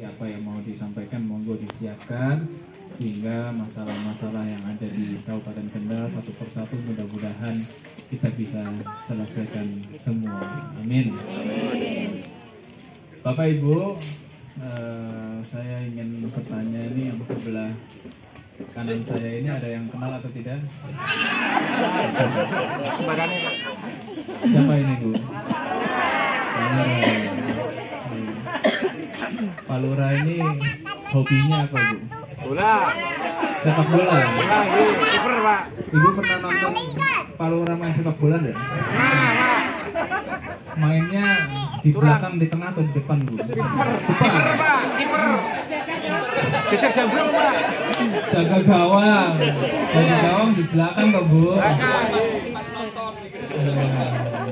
apa yang mau disampaikan monggo disiapkan, sehingga masalah-masalah yang ada di Kabupaten Kendal satu persatu mudah-mudahan kita bisa selesaikan semua. Amin. Bapak Ibu, saya ingin bertanya, ini yang sebelah kanan saya ini ada yang kenal atau tidak? Siapa ini, Bu? Pak Lurah ini hobinya apa, Bu? Bola. Sepak bola. Bola, kiper, Pak. Ibu pernah nonton Pak Lurah main sepak bola enggak? Mainnya di belakang, di tengah atau di depan, Bu? Kiper, Pak. Kiper. Jaga jambrong, Pak. Jaga gawang. Jaga gawang di belakang kok, Bu.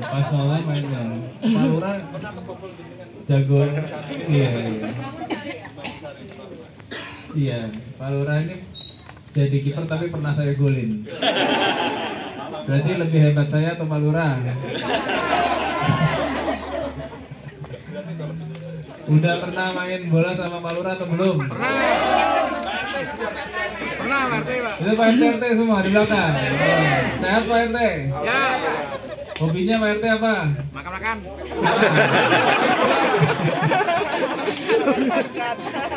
Pas nonton mainnya. Pak Lurah jago. Iya. Iya, Pak Lurah ini jadi kiper tapi pernah saya golin. Berarti lebih hebat saya atau Pak Lurah? Udah pernah main bola sama Pak Lurah atau belum? Pernah, Pak RT, Pak. Itu Pak RT semua di belakang. Sehat Pak RT? Ya. Hobinya Pak RT apa? Makan-makan.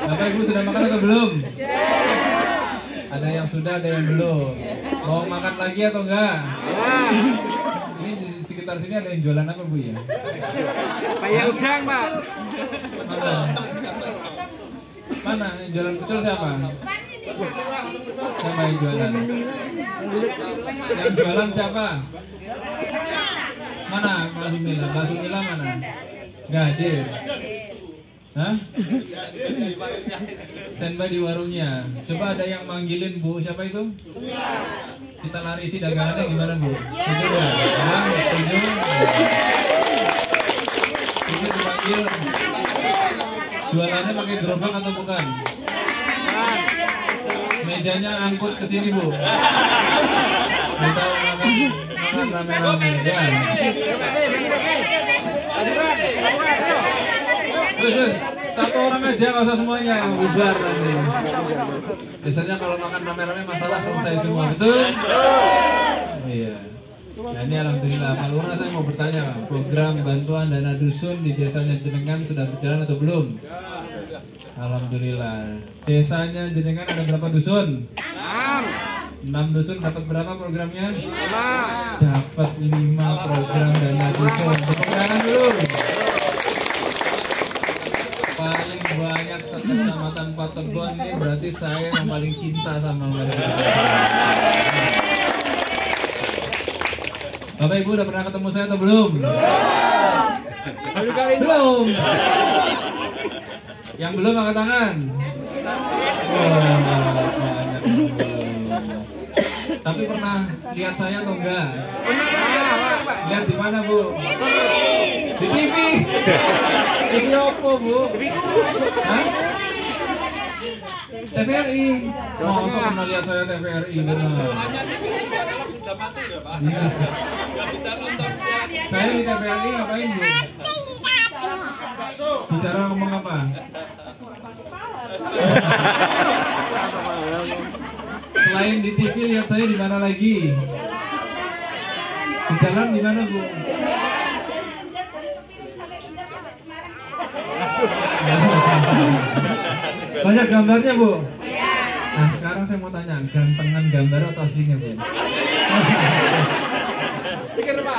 Bapak Ibu sudah makan atau belum? Ada yang sudah, ada yang belum. Mau makan lagi atau enggak? Ini di sekitar sini ada yang jualan apa, Bu ya? Kayak udang, Pak. Mana? Mana yang jualan pecel siapa? Siapa yang jualan? Yang jualan siapa? Mana Mbak Sumila? Mbak Sumila mana? Nggak hadir. Hah? Standby di warungnya. Coba ada yang manggilin, Bu. Siapa itu? Kita larisi dagangannya gimana, Bu? Setuju ya? Setuju? Ini dipanggil. Jualannya pakai gerobak atau bukan? Mejanya angkut ke sini, Bu. Kita makan rame-rame. Ya. Terus, satu orang aja, nggak usah semuanya, bubar nanti. Biasanya kalau makan rame-rame masalah selesai semua, betul? Iya. Nah ini alhamdulillah, Pak Lurah saya mau bertanya, program bantuan dana dusun di desanya Jenengan sudah berjalan atau belum? Alhamdulillah. Desanya Jenengan ada berapa dusun? 6 dusun. Dapat berapa programnya? 5. Dapat 5 program dana dusun. Tepuk tangan dulu. Paling banyak satu kecamatan Paterbon ini berarti saya yang paling cinta sama mereka. Bapak Ibu udah pernah ketemu saya atau belum? Belum. Yang belum angkat tangan. Banyak. Tapi pernah lihat saya atau enggak? Lihat di mana, Bu? Di TV. TV apa, Bu? Hah? TVRI. Masa pernah lihat saya TVRI? Saya di TVRI ngapain, Bu? Bicara ngomong apa? Selain di TV, lihat saya di mana lagi? Di jalan di mana, Bu? Banyak gambarnya, Bu? Nah sekarang saya mau tanya, gantengan gambar atau aslinya, Bu?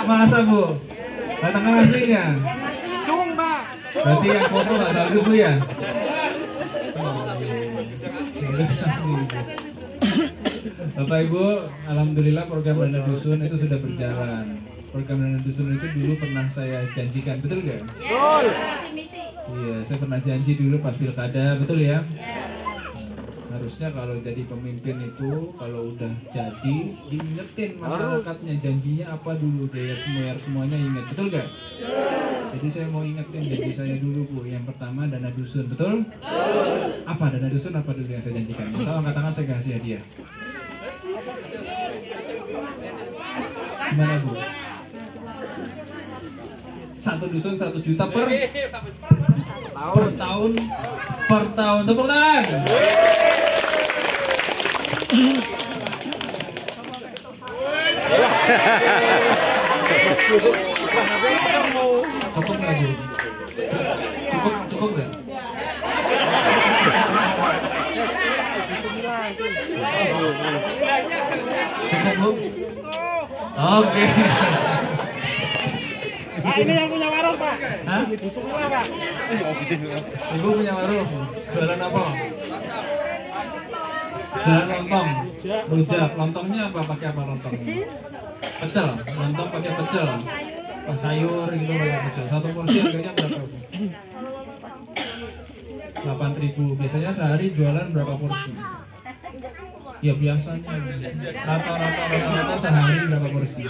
Masa, Bu? Gantengan aslinya? Cung, Pak. Berarti yang foto nggak bagus, Bu ya? Bapak Ibu, alhamdulillah program dana dusun itu sudah berjalan. Program dana dusun itu dulu pernah saya janjikan, betul nggak? Betul. Iya, saya pernah janji dulu pas pilkada, betul ya? Harusnya kalau jadi pemimpin itu, kalau udah jadi, diingetin masyarakatnya janjinya apa dulu, biar semuanya ingat, betul nggak? Jadi saya mau ingetin janji saya dulu, Bu. Yang pertama dana dusun, betul? Apa dana dusun, apa dulu yang saya janjikan? Kalau angkat tangan saya kasih hadiah. Gimana, Bu? 1 dusun 1 juta per Per tahun. Tepuk tangan. Cukup nggak, Bu? Cukup nggak? Cukup, Bu? Oke. Pak, ini yang punya warung, Pak. Hah? Semua, Pak. Ibu punya warung. Jualan apa? Jualan lontong. Rujak. Lontongnya apa? Pakai apa lontongnya? Pecel. Lontong pakai pecel. Sayur gitu pakai pecel. Satu porsi harganya berapa, Bu? 8.000. Biasanya sehari jualan berapa porsi? Ya biasanya rata-rata sehari berapa porsi?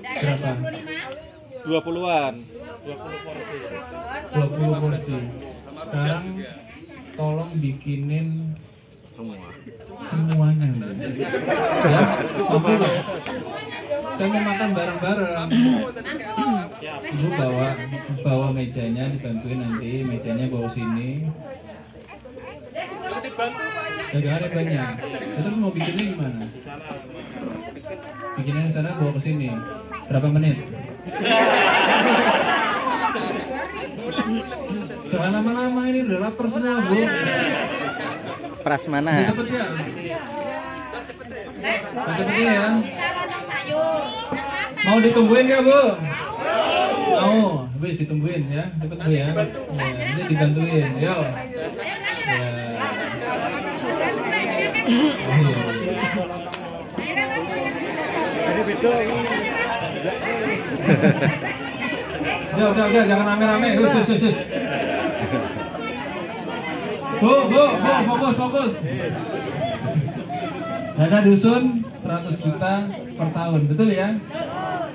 Berapa? 20-an. 20 porsi. Sekarang tolong bikinin semuanya. Ya, apa? Saya mau makan bareng-bareng. Ibu bawa mejanya, dibantuin nanti mejanya bawa sini. Dagangannya banyak. Terus mau bikinnya gimana? Bikinnya di sana bawa ke sini. Berapa menit? Jangan lama-lama, ini udah lapar semua, Bu. Prasmana. Cepet ya? Cepet ya? Mau ditungguin ya, Bu? Mau, habis ditungguin ya. Cepet, Bu ya. Ini dibantuin. Yo. Ya. Udah, jangan rame-rame. Hus. Bu, fokus. Dana dusun 100 juta per tahun, betul ya?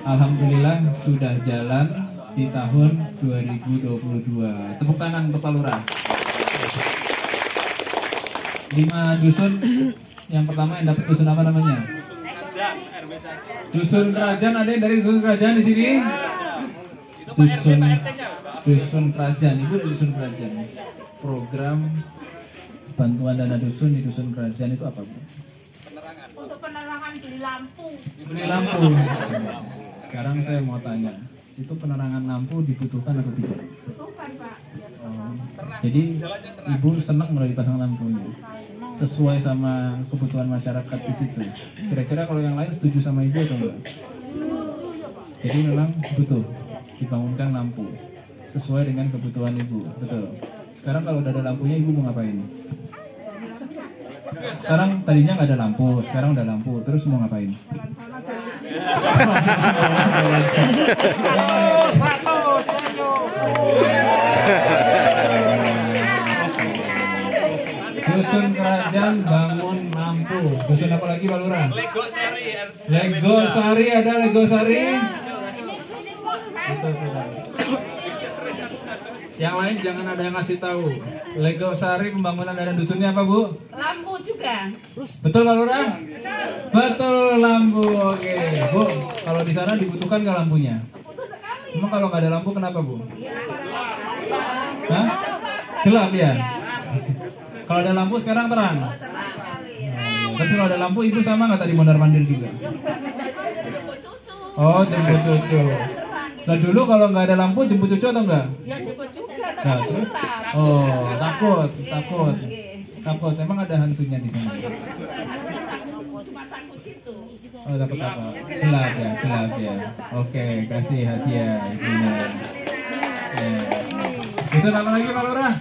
Alhamdulillah sudah jalan di tahun 2022. Tepuk tangan untuk Pak Lurah. 5 dusun, yang pertama yang dapat dusun apa namanya? Dusun Kerajaan, ada yang dari dusun Kerajaan di sini? Dusun Kerajaan, Ibu dari dusun Kerajaan. Program bantuan dana dusun di dusun Kerajaan itu apa, Bu? Untuk penerangan di lampu. Beli lampu. Sekarang saya mau tanya, itu penerangan lampu dibutuhkan atau tidak? Bukan, Pak. Oh, jadi Ibu senang kalau dipasang lampunya, sesuai sama kebutuhan masyarakat di situ. Kira-kira kalau yang lain setuju sama Ibu atau enggak? Jadi memang butuh dibangunkan lampu sesuai dengan kebutuhan Ibu, betul. Sekarang kalau udah ada lampunya, Ibu mau ngapain? Sekarang tadinya nggak ada lampu, sekarang udah lampu, terus mau ngapain? Dusun Kerajaan bangun lampu. Dusun apa lagi, Pak Lurah? Lego Sari, ada Lego Sari? Yang lain jangan ada yang ngasih tahu. Lego Sari pembangunan dana dusunnya apa, Bu? Lampu juga. Betul, Pak Lurah? Betul, lampu. Oke, Bu. Kalau di sana dibutuhkan nggak lampunya? Emang kalau nggak ada lampu kenapa, Bu? Hah? Gelap ya? Kalau ada lampu sekarang terang. Terus kalau ada lampu, Ibu sama nggak tadi mondar-mandir juga? Oh, jemput cucu. Nah dulu kalau nggak ada lampu jemput cucu atau enggak? Ya jemput juga, Nah, tapi terus? gelap. Oh, takut. Emang ada hantunya di sana? Cuma takut gitu. Oh, takut apa? Gelap ya. Oke, kasih hadiah ibunya. Ya. Dusun apa lagi, Pak Lurah?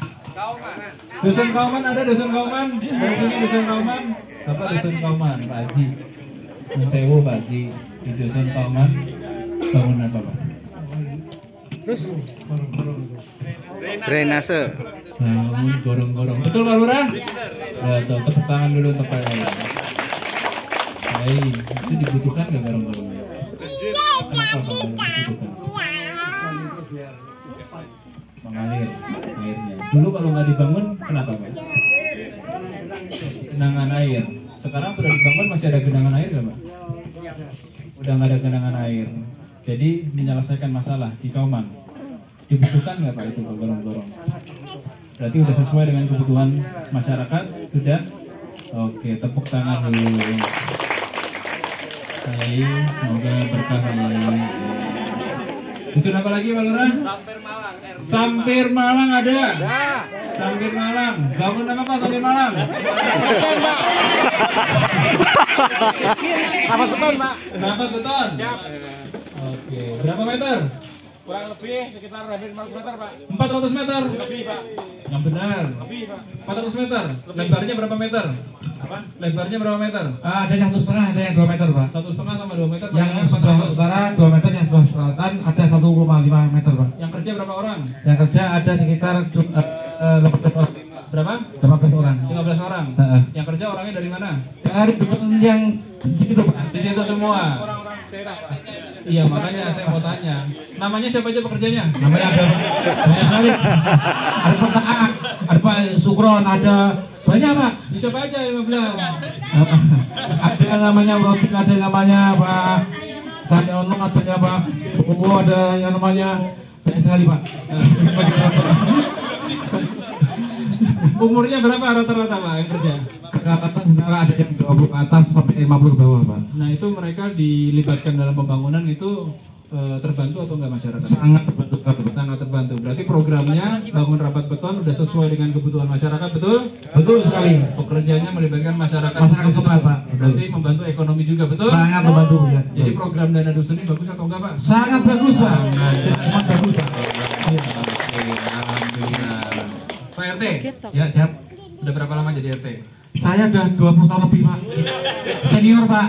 Dusun Kauman, ada Dusun Kauman? Dari sini Dusun Kauman? Bapak Dusun Kauman, Pak Haji. Mencewu Pak Haji. Di Dusun Kauman bangun apa, Pak? Terus drainase. Bangun gorong-gorong. Betul, Pak Lurah? Ya, tuh, tepuk tangan dulu untuk Pak Lurah. Baik, itu dibutuhkan nggak gorong-gorongnya? Kenapa Pak dibutuhkan? Mengalir airnya. Dulu kalau nggak dibangun, kenapa, Pak? Genangan air. Sekarang sudah dibangun, masih ada genangan air nggak, Pak? Udah nggak ada genangan air. Jadi menyelesaikan masalah di Kauman. Dibutuhkan nggak Pak itu gorong-gorong? Berarti udah sesuai dengan kebutuhan masyarakat? Sudah? Oke, tepuk tangan dulu. Baik, semoga berkah ya. Dusun apa lagi Pak Lurah? Sampir Malang ada? Sampir Malang. Bangun apa Pak Sampir Malang? Apa beton, Pak? Berapa beton? Siap. Oke, berapa meter? Kurang lebih sekitar 400 meter, Pak. 400 meter? Lebih, Pak. Yang benar. Lebih, Pak. 400 meter? Lebarnya berapa meter? Apa? Lebarnya berapa meter? Ada yang 1,5, ada yang 2 meter Pak. 1,5 sama 2 meter? Yang panjangnya sebelah 400. utara 2 meter, yang sebelah selatan ada 1,5 meter Pak. Yang kerja berapa orang? Yang kerja ada sekitar 15 orang. Berapa? 15 orang. 15 orang. Heeh. Yang kerja orangnya dari mana? Dari dusun yang di situ Pak. Di situ semua. Orang-orang daerah, Pak. Iya, makanya saya mau tanya. Namanya siapa aja pekerjanya? Namanya ada banyak sekali. Ada Pak Aak, ada Pak Sukron, ada banyak Pak. Bisa Pak aja 15. Ada yang namanya Rosin, ada yang namanya Pak Sanyono, ada yang Pak Buku, ada yang namanya banyak sekali Pak. Umurnya berapa rata-rata Pak yang kerja? Kekangkatan sebenarnya ada yang 20 ke atas sampai 50 ke bawah Pak. Nah itu mereka dilibatkan dalam pembangunan itu terbantu atau enggak masyarakat? Sangat terbantu Pak. Sangat terbantu. Berarti programnya bangun rapat beton udah sesuai dengan kebutuhan masyarakat, betul? Betul sekali. Pekerjanya melibatkan masyarakat. Masyarakat semua Pak. Berarti membantu ekonomi juga, betul? Sangat membantu ya. Jadi program dana dusun ini bagus atau enggak Pak? Sangat bagus Pak. Sangat bagus Pak. Alhamdulillah. Pak RT, Ya siap. udah berapa lama jadi RT? Saya udah 20 tahun lebih Pak. Senior Pak.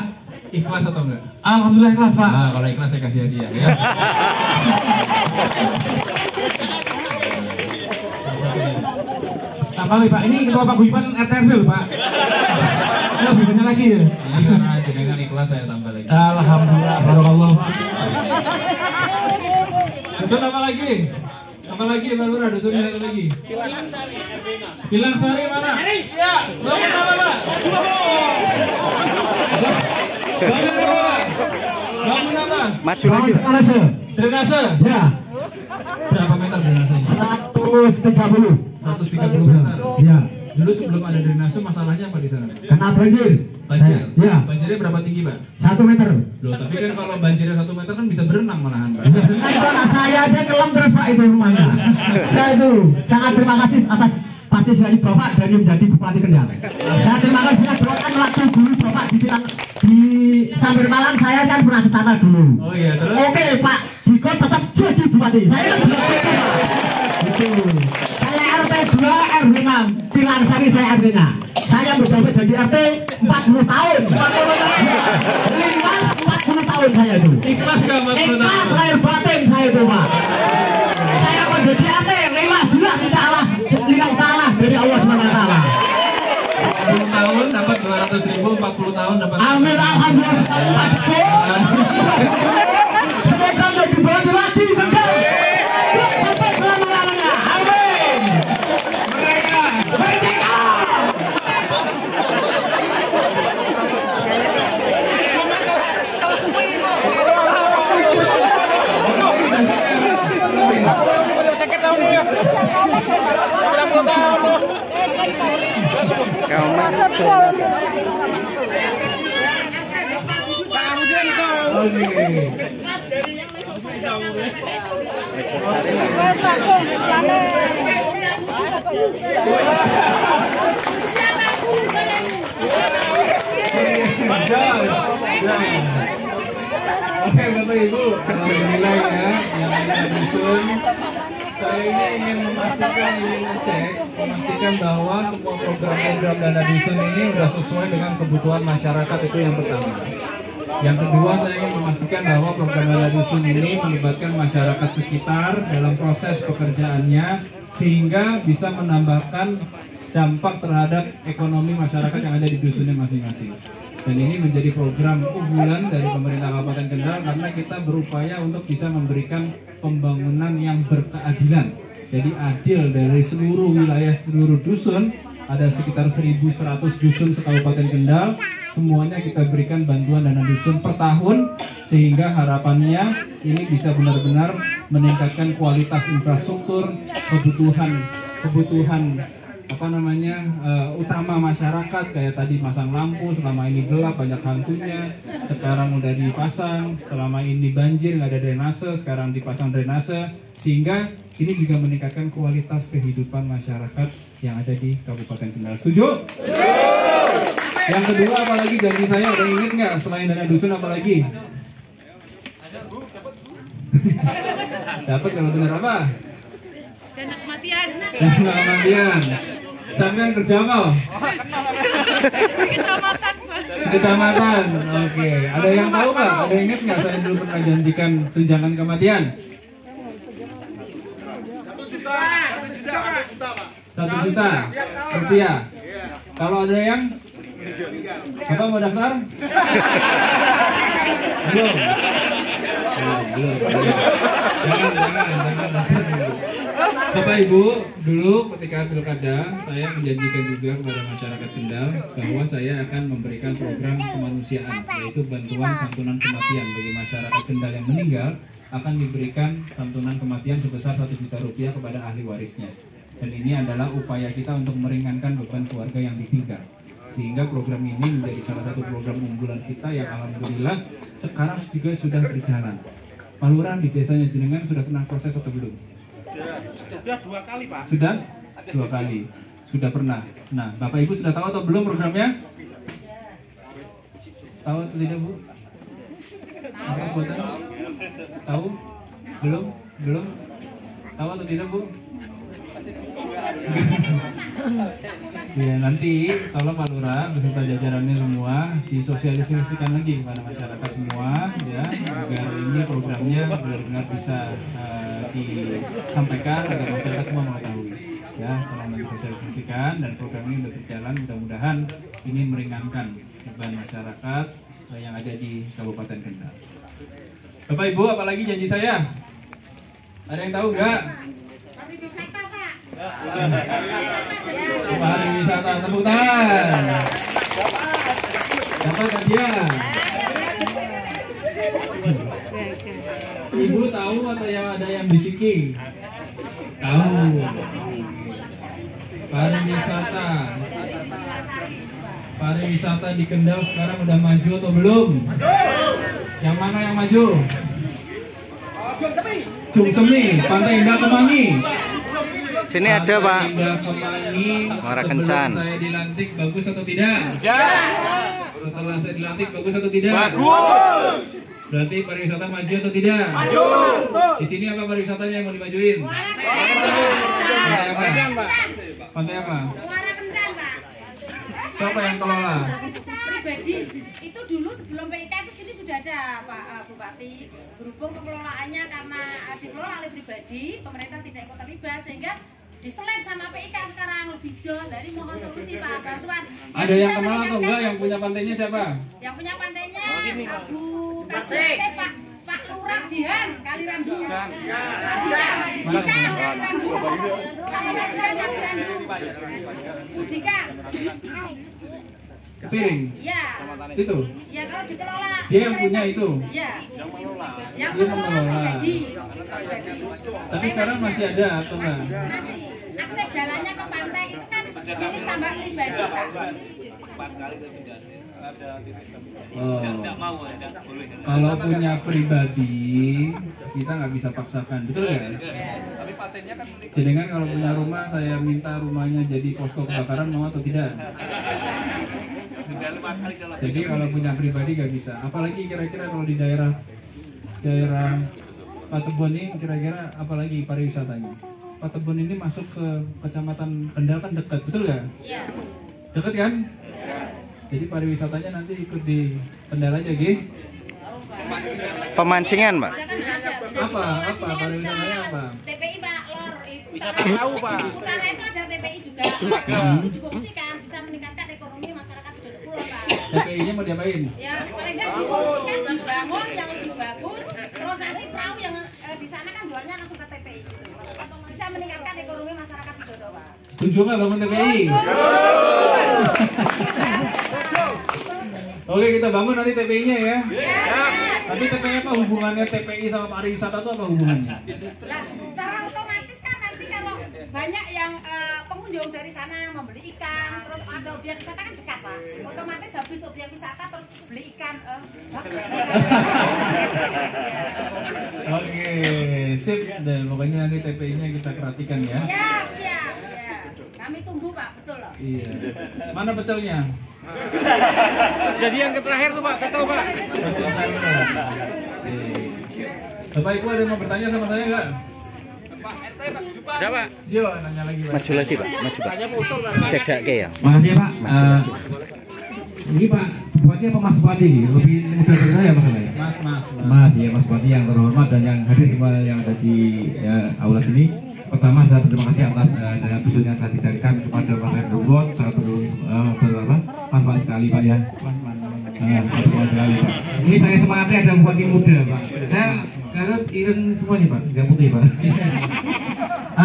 Ikhlas atau enggak? Alhamdulillah ikhlas Pak. Nah, kalau ikhlas saya kasih hadiah ya. Tambah lagi Pak, ini ketua paguyuban RT/RW loh Pak. Lebih banyak lagi ya. Iya, jenengan ikhlas saya tambah lagi. Alhamdulillah, barakallah Pak. Dusun apa lagi? Apa lagi Pak Lurah? Dusun apa lagi? Pilang Sari mana? Iya. Bangun apa Pak? Bangun apa Pak? Bangun apa? Maju lagi. Drainase. Drainase? Ya, Berapa meter drainasenya? 130. 130 meter. Ya, Dulu sebelum ada drainase masalahnya apa di sana? kena banjir. Banjir. Ya, Banjirnya berapa tinggi Pak? 1 meter. Loh, tapi kan kalau banjirnya 1 meter kan bisa berenang malahan Pak. Nah, itu anak saya aja kelam terus Pak itu rumahnya. Saya itu sangat terima kasih atas partisipasi Bapak dari menjadi Bupati Kendal. Saya terima kasih saya doakan waktu dulu Bapak di Sampir Malang saya kan pernah ke sana dulu. Oh iya, terus? Oke Pak Diko tetap jadi Bupati. Saya kan itu. Saya RT 2 RW 6 Pilang Sari saya RT-nya. Saya menjabat jadi RT 40 tahun. 40 tahun saya itu. Ikhlas gak Mas? Ikhlas lahir batin saya itu Pak. Saya mau jadi RT rela juga tidak kalah dari Allah SWT. 40 tahun dapat 200.000, 40 tahun dapat. Amin alhamdulillah. Semoga jadi bupati lagi benar. Sampai selama-lamanya. Amin. Mereka merdeka. Sakit tahun ya. 80 tahun. Oke Bapak Ibu, alhamdulillah ya, yang ada dusun. Saya ingin memastikan, memastikan bahwa semua program-program dana dusun ini sudah sesuai dengan kebutuhan masyarakat, itu yang pertama. Yang kedua, saya ingin memastikan bahwa program dana dusun ini melibatkan masyarakat sekitar dalam proses pekerjaannya sehingga bisa menambahkan dampak terhadap ekonomi masyarakat yang ada di dusunnya masing-masing. Dan ini menjadi program unggulan dari pemerintah Kabupaten Kendal karena kita berupaya untuk bisa memberikan pembangunan yang berkeadilan. Jadi adil dari seluruh wilayah, seluruh dusun ada sekitar 1.100 dusun se-Kabupaten Kendal. Semuanya kita berikan bantuan dana dusun per tahun, sehingga harapannya ini bisa benar-benar meningkatkan kualitas infrastruktur, kebutuhan utama masyarakat, kayak tadi masang lampu, selama ini gelap banyak hantunya, sekarang udah dipasang. Selama ini banjir nggak ada drainase, sekarang dipasang drainase, sehingga ini juga meningkatkan kualitas kehidupan masyarakat yang ada di Kabupaten Kendal. Setuju? Yang kedua, apalagi janji saya, ada yang inget nggak selain dana dusun apalagi? Dapat kalau benar apa? Dana kematian. Dana kematian. Sampai kerja apa? Kecamatan, Pak. Kecamatan. Oke. Ada yang tahu nggak? Ada yang inget nggak saya dulu pernah janjikan tunjangan kematian? 1 juta rupiah. Kalau ada yang Bapak mau daftar? Belum. Jangan. Bapak Ibu, dulu ketika pilkada saya menjanjikan juga kepada masyarakat Kendal bahwa saya akan memberikan program kemanusiaan, yaitu bantuan santunan kematian bagi masyarakat Kendal yang meninggal, akan diberikan santunan kematian sebesar 1 juta rupiah kepada ahli warisnya. Dan ini adalah upaya kita untuk meringankan beban keluarga yang ditinggal. Sehingga program ini menjadi salah satu program unggulan kita yang alhamdulillah sekarang juga sudah berjalan. Pak Lurah di desanya jenengan sudah pernah proses atau belum? Sudah 2 kali, Pak. Sudah? 2 kali. Sudah pernah. Nah, Bapak Ibu sudah tahu atau belum programnya? Tahu atau tidak, Bu? Apa sebutannya? Tahu? Belum? Belum? Tahu atau tidak, Bu? Ya, nanti tolong Pak Lurah beserta jajarannya semua disosialisasikan lagi kepada masyarakat semua, ya, agar ini programnya benar-benar bisa disampaikan agar masyarakat semua mengetahui. Ya, tolong disosialisasikan, dan program ini sudah berjalan. Mudah-mudahan ini meringankan beban masyarakat yang ada di Kabupaten Kendal. Bapak Ibu, apalagi janji saya? Ada yang tahu nggak? Pariwisata, tepuk tangan. Dapat hadiah. Ibu tahu atau yang ada yang bisikin? Tahu. Pariwisata di Kendal sekarang udah maju atau belum? Yang mana yang maju? Cung Semi, Pantai Indah Kemangi. Sini ada, Pak. Muara Kencan. Saya dilantik bagus atau tidak? Setelah saya dilantik bagus atau tidak? Bagus. Berarti pariwisata maju atau tidak? Maju. Di sini apa pariwisatanya yang mau dimajuin? Pantai apa? Pantai apa? Muara Kencan, Pak. Siapa yang kelola? Pribadi. Itu dulu sebelum PIK itu sini sudah ada, Pak Bupati. Berhubung pengelolaannya karena dikelola oleh pribadi, pemerintah tidak ikut terlibat, sehingga diselip sama PIK sekarang lebih jauh. Dari mohon solusi, Pak, bantuan. Ada yang kenal atau enggak yang punya pantainya siapa? Yang punya pantainya Bu Kasih, Pak Lurah Jihan Kalirandu. Jika Kepiring? Iya. Situ? Iya, kalau dikelola. Dia yang punya itu? Iya. Yang Dia mengelola mengelola. pribadi. Tapi sekarang masih ada atau enggak? Masih. Akses jalannya ke pantai itu kan milik tambak pribadi, Pak. Oh. Kalau punya pribadi kita nggak bisa paksakan, betul nggak? Jenengan kalau punya rumah, saya minta rumahnya jadi posko kebakaran, mau atau tidak? Jadi kalau punya pribadi nggak bisa. Apalagi kira-kira kalau di daerah Patebon ini kira-kira apalagi pariwisatanya? Patebon ini masuk ke Kecamatan Kendal kan dekat, betul nggak? Iya. Dekat kan? Jadi pariwisatanya nanti ikut di Kendal aja, Gi? Pemancingan, Pak. Apa pariwisatanya apa? TPI, Pak, Lor. Wisata tahu, Pak. Utara itu ada TPI juga. Difungsikan bisa meningkatkan ekonomi masyarakat di Dodok Pulau, Pak. TPI-nya mau diapain? Ya, paling nggak difungsikan, dibangun yang lebih bagus. Terus nanti perahu yang di sana kan jualnya langsung ke TPI gitu. Bisa meningkatkan ekonomi masyarakat di Dodok, Pak. Setuju nggak bangun TPI? Oke, kita bangun nanti TPI-nya ya. Tapi TPI apa hubungannya TPI sama pariwisata itu apa hubungannya? Lah, secara otomatis kan nanti kalau banyak yang pengunjung dari sana membeli ikan, terus ada objek wisata kan dekat Pak. Otomatis habis objek wisata terus beli ikan. Bagus. Oke, sip. Dan pokoknya nanti TPI-nya kita perhatikan ya. Siap. Ya. Kami tunggu Pak, betul loh. Iya. Mana pecelnya? Jadi yang terakhir tuh Pak, tahu Pak. Bapak Ibu ada yang mau bertanya sama saya nggak? Ada Pak. Yo, nanya lagi Pak. Maju lagi Pak, maju Pak. Cedake ya. Makasih ya Pak. Ini Pak Bupati apa Mas Bupati? Lebih muda dari saya Mas ya? Mas ya Mas Bupati yang terhormat dan yang hadir semua yang ada di aula sini. Pertama saya berterima kasih atas dengan bisul yang telah dicarikan kepada Mas Robot, sangat manfaat sekali Pak ya. Manfaat sekali Pak. Ini saya semangatnya ada bupati muda Pak. Saya Iren semua nih Pak, nggak putih Pak.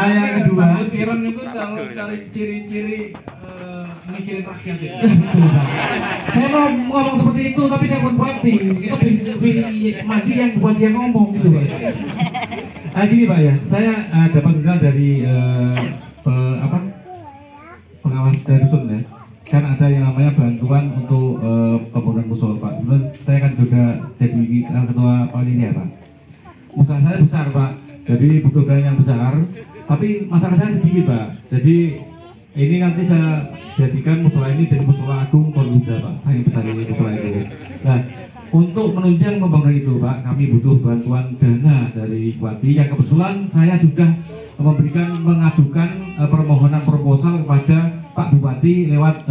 Yang kedua, Iren itu kalau cari ciri-ciri mikirin rakyat ya. Saya mau ngomong seperti itu, tapi saya bukan bupati. Itu lebih mati yang bupati yang ngomong gitu Pak. Gini Pak ya, saya dapat kenal dari pengawas dari dusun ya. Kan ada yang namanya bantuan untuk pembangunan musola Pak. Kemudian saya kan juga jadi ketua panitia Pak. Usaha saya besar Pak, jadi butuh dana yang besar. Tapi masalah saya sedikit Pak. Jadi ini nanti saya jadikan musola ini dari musola agung Korwida Pak. Yang besar ini musola itu. Nah, untuk menunjang pembangunan itu Pak, kami butuh bantuan dana dari Bupati yang kebetulan saya sudah mengajukan permohonan proposal kepada Pak Bupati lewat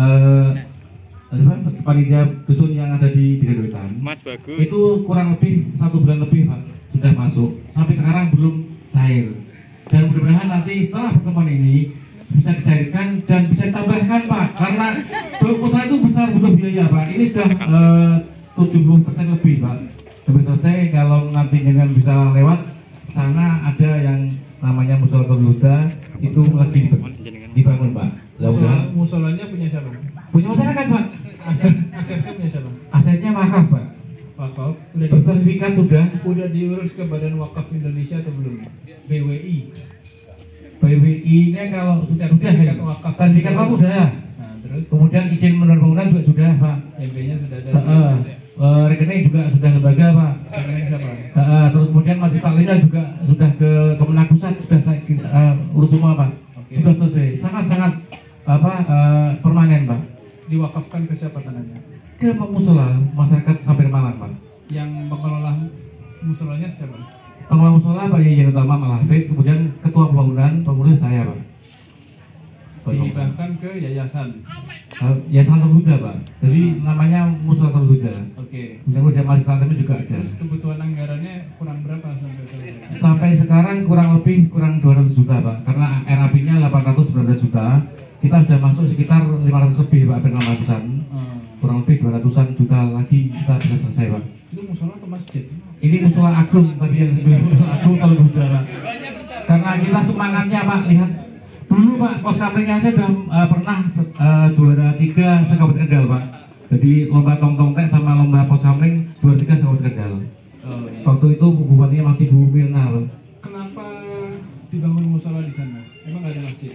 panitia dusun yang ada di Wetan. Mas bagus. Itu kurang lebih 1 bulan lebih Pak sudah masuk. Sampai sekarang belum cair. Dan mudah-mudahan nanti setelah pertemuan ini bisa dicairkan dan bisa ditambahkan Pak, karena usaha itu besar, butuh biaya Pak. Ini sudah 70% lebih Pak. Sampai selesai kalau nanti dengan bisa lewat sana ada yang namanya musola Korwida itu lagi dibangun Pak. Musolanya punya siapa? Punya masyarakat Pak. Asetnya punya siapa? Asetnya wakaf Pak. Wakaf. Udah Bersertifikat sudah. Udah diurus ke Badan Wakaf Indonesia atau belum? BWI. BWI-nya kalau sudah Sertifikat wakaf. sertifikat wakaf udah. Nah, terus Kemudian izin menurut bangunan juga sudah Pak. MP-nya sudah ada. Rekening juga sudah lembaga Pak. Rekening siapa? Terus kemudian masih taklimnya juga sudah ke Kemenang Pusat sudah urus semua Pak. Oke. Sudah selesai. Sangat-sangat permanen Pak. Diwakafkan ke siapa tanahnya? Ke musola masyarakat sampai Malang Pak. Yang pengelola musolanya siapa? Pengelola musola Pak Yai Utama Malafid, kemudian ketua pembangunan saya Pak. Dihibahkan ke yayasan. Yayasan Korwida Pak. Jadi namanya musola Korwida. Oke. Kemudian masih taklimnya juga ada. Terus kebutuhan anggarannya kurang berapa sampai sekarang? Sampai sekarang kurang 200 juta Pak, karena RAB-nya 819 juta. Kita sudah masuk sekitar 500 lebih Pak, hampir 600-an. Kurang lebih 200-an juta lagi kita bisa selesai Pak. Itu musola atau masjid? Ini musola agung tadi yang sebelum musola agung Korwida Pak. Karena kita semangatnya Pak, lihat dulu Pak, pos kamlingnya saya sudah pernah juara 3 sekabupaten Kendal Pak. Jadi lomba tong-tong tek sama lomba pos kamling juara 3 sekabupaten Kendal. Iya. Waktu itu bupatinya masih Bu Mirna Pak. Kenapa dibangun musola di sana? Emang nggak ada masjid?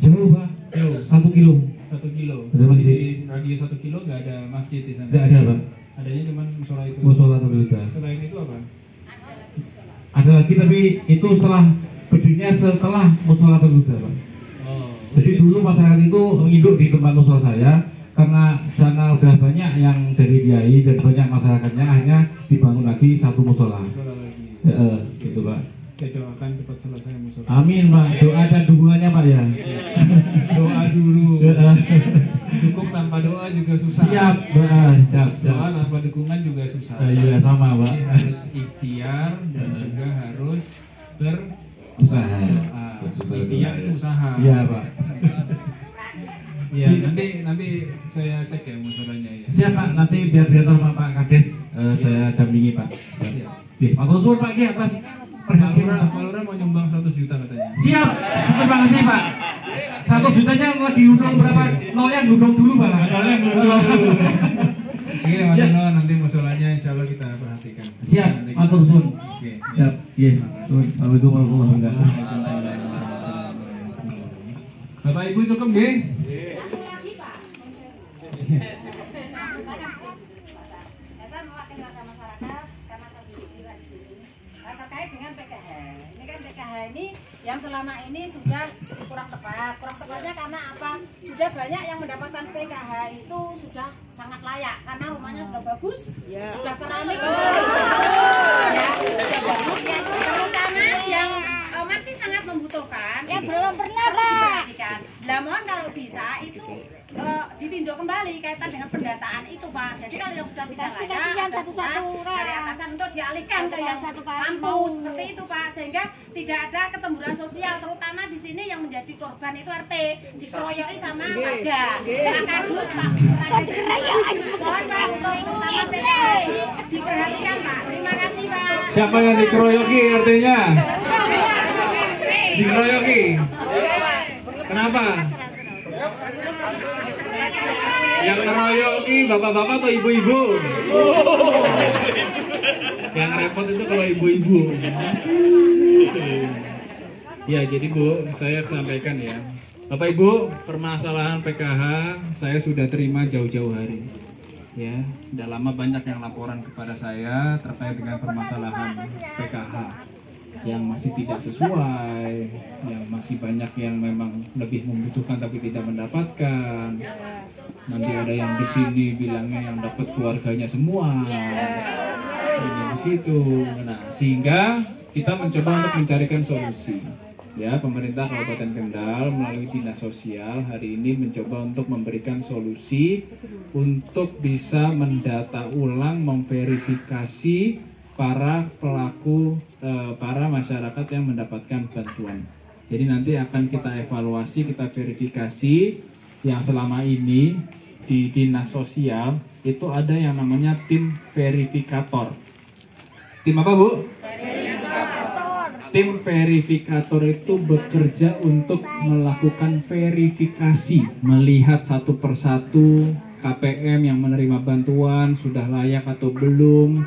Jauh Pak, Jauh. 1 kilo. 1 kilo. Ada masjid. Di radius 1 kilo nggak ada masjid di sana. Tidak ada Pak, Adanya cuma musola itu. musola Korwida. Selain itu apa? Ada lagi tapi itu berdirinya setelah musola Korwida Pak. Oh. Jadi dulu masyarakat itu induk di tempat musola saya karena sana udah banyak yang dari kiai dan banyak masyarakatnya, akhirnya dibangun lagi satu musola. Musola lagi. Gitu Pak. Saya doakan cepat selesai musola. Amin Pak. Doa dan dukungannya Pak ya. Doa dulu. Dukung tanpa doa juga susah. Siap Pak. Siap. Doa tanpa dukungan juga susah. Iya sama Pak. Jadi harus ikhtiar dan juga harus Usaha. ikhtiar itu usaha. Iya Pak. Iya, nanti saya cek ya musolanya ya. Siap Pak. Nanti biar sama Pak Kades saya dampingi Pak. Siap. Matur suwun Pak Ki atas perhatian. Pak Lurah mau nyumbang 100 juta katanya. Siap. Terima kasih Pak. 1 jutanya mau diusung berapa? Nolnya duduk dulu Pak. Nolnya duduk dulu. Oke Mas Dono, nanti musolanya insya Allah kita perhatikan. Siap, matur suwun. Oke. Siap. Iya. Assalamualaikum warahmatullahi wabarakatuh. Bapak Ibu cukup nggih? Saya mewakili warga masyarakat karena saya juga di sini. Terkait dengan PKH, ini kan PKH ini yang selama ini sudah kurang tepat. Kurang tepatnya karena apa? Sudah banyak yang mendapatkan PKH itu sudah sangat layak karena rumahnya sudah bagus, sudah keramik, ya, sudah bagus. Yang terutama yang masih sangat membutuhkan, yang belum pernah diperhatikan. Nah, mohon kalau bisa itu ditinjau kembali kaitan dengan pendataan itu Pak. Jadi kalau yang sudah tidak layak ada surat dari atasan untuk dialihkan ke yang kampus seperti itu Pak, sehingga tidak ada kecemburuan sosial, terutama di sini yang menjadi korban itu RT dikeroyoki sama warga. Pak Kadus, Pak mohon Pak untuk terutama PKH ini diperhatikan Pak. Terima kasih Pak. Siapa yang dikeroyoki artinya? Dikeroyoki. Kenapa? Yang ngeroyoki bapak-bapak atau ibu-ibu? Yang repot itu kalau ibu-ibu. Ya jadi Bu, saya sampaikan ya, Bapak Ibu, permasalahan PKH saya sudah terima jauh-jauh hari. Ya, sudah lama banyak yang laporan kepada saya terkait dengan permasalahan PKH yang masih tidak sesuai, yang masih banyak yang memang lebih membutuhkan tapi tidak mendapatkan. Nanti ada yang di sini bilangnya yang dapat keluarganya semua, ini di situ. Nah, sehingga kita mencoba untuk mencarikan solusi. Ya, pemerintah Kabupaten Kendal melalui Dinas Sosial hari ini mencoba untuk memberikan solusi untuk bisa mendata ulang, memverifikasi para pelaku, para masyarakat yang mendapatkan bantuan. Jadi nanti akan kita evaluasi, kita verifikasi yang selama ini di Dinas Sosial itu ada yang namanya tim verifikator. Tim apa Bu? Tim verifikator itu bekerja untuk melakukan verifikasi, melihat satu persatu KPM yang menerima bantuan sudah layak atau belum,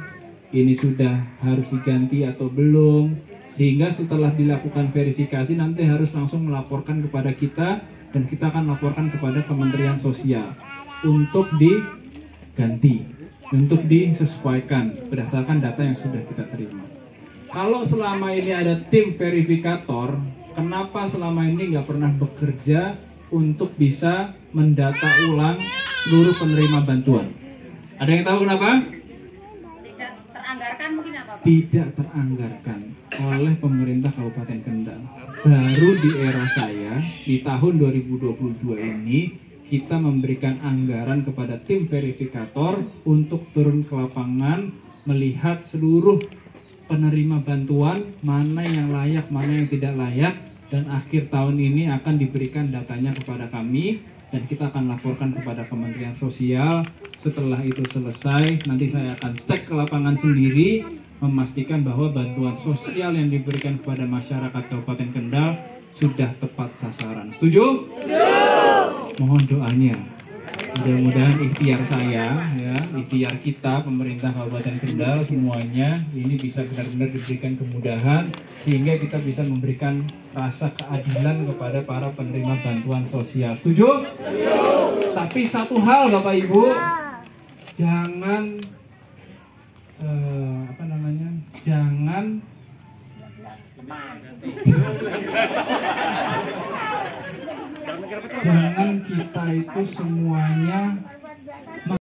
ini sudah harus diganti atau belum, sehingga setelah dilakukan verifikasi nanti harus langsung melaporkan kepada kita dan kita akan laporkan kepada Kementerian Sosial untuk diganti, untuk disesuaikan berdasarkan data yang sudah kita terima. Kalau selama ini ada tim verifikator, kenapa selama ini nggak pernah bekerja untuk bisa mendata ulang seluruh penerima bantuan? Ada yang tahu kenapa? Tidak teranggarkan mungkin apa Pak? Tidak teranggarkan oleh pemerintah Kabupaten Kendal. Baru di era saya, di tahun 2022 ini, kita memberikan anggaran kepada tim verifikator untuk turun ke lapangan, melihat seluruh penerima bantuan, mana yang layak, mana yang tidak layak, dan akhir tahun ini akan diberikan datanya kepada kami dan kita akan laporkan kepada Kementerian Sosial. Setelah itu selesai, nanti saya akan cek ke lapangan sendiri, memastikan bahwa bantuan sosial yang diberikan kepada masyarakat Kabupaten Kendal sudah tepat sasaran. Setuju? Setuju! Mohon doanya. Mudah-mudahan ikhtiar saya, ya, ikhtiar kita, pemerintah Kabupaten Kendal semuanya ini bisa benar-benar diberikan kemudahan sehingga kita bisa memberikan rasa keadilan kepada para penerima bantuan sosial. Setuju? Setuju. Tapi satu hal Bapak Ibu, jangan jangan kita itu semuanya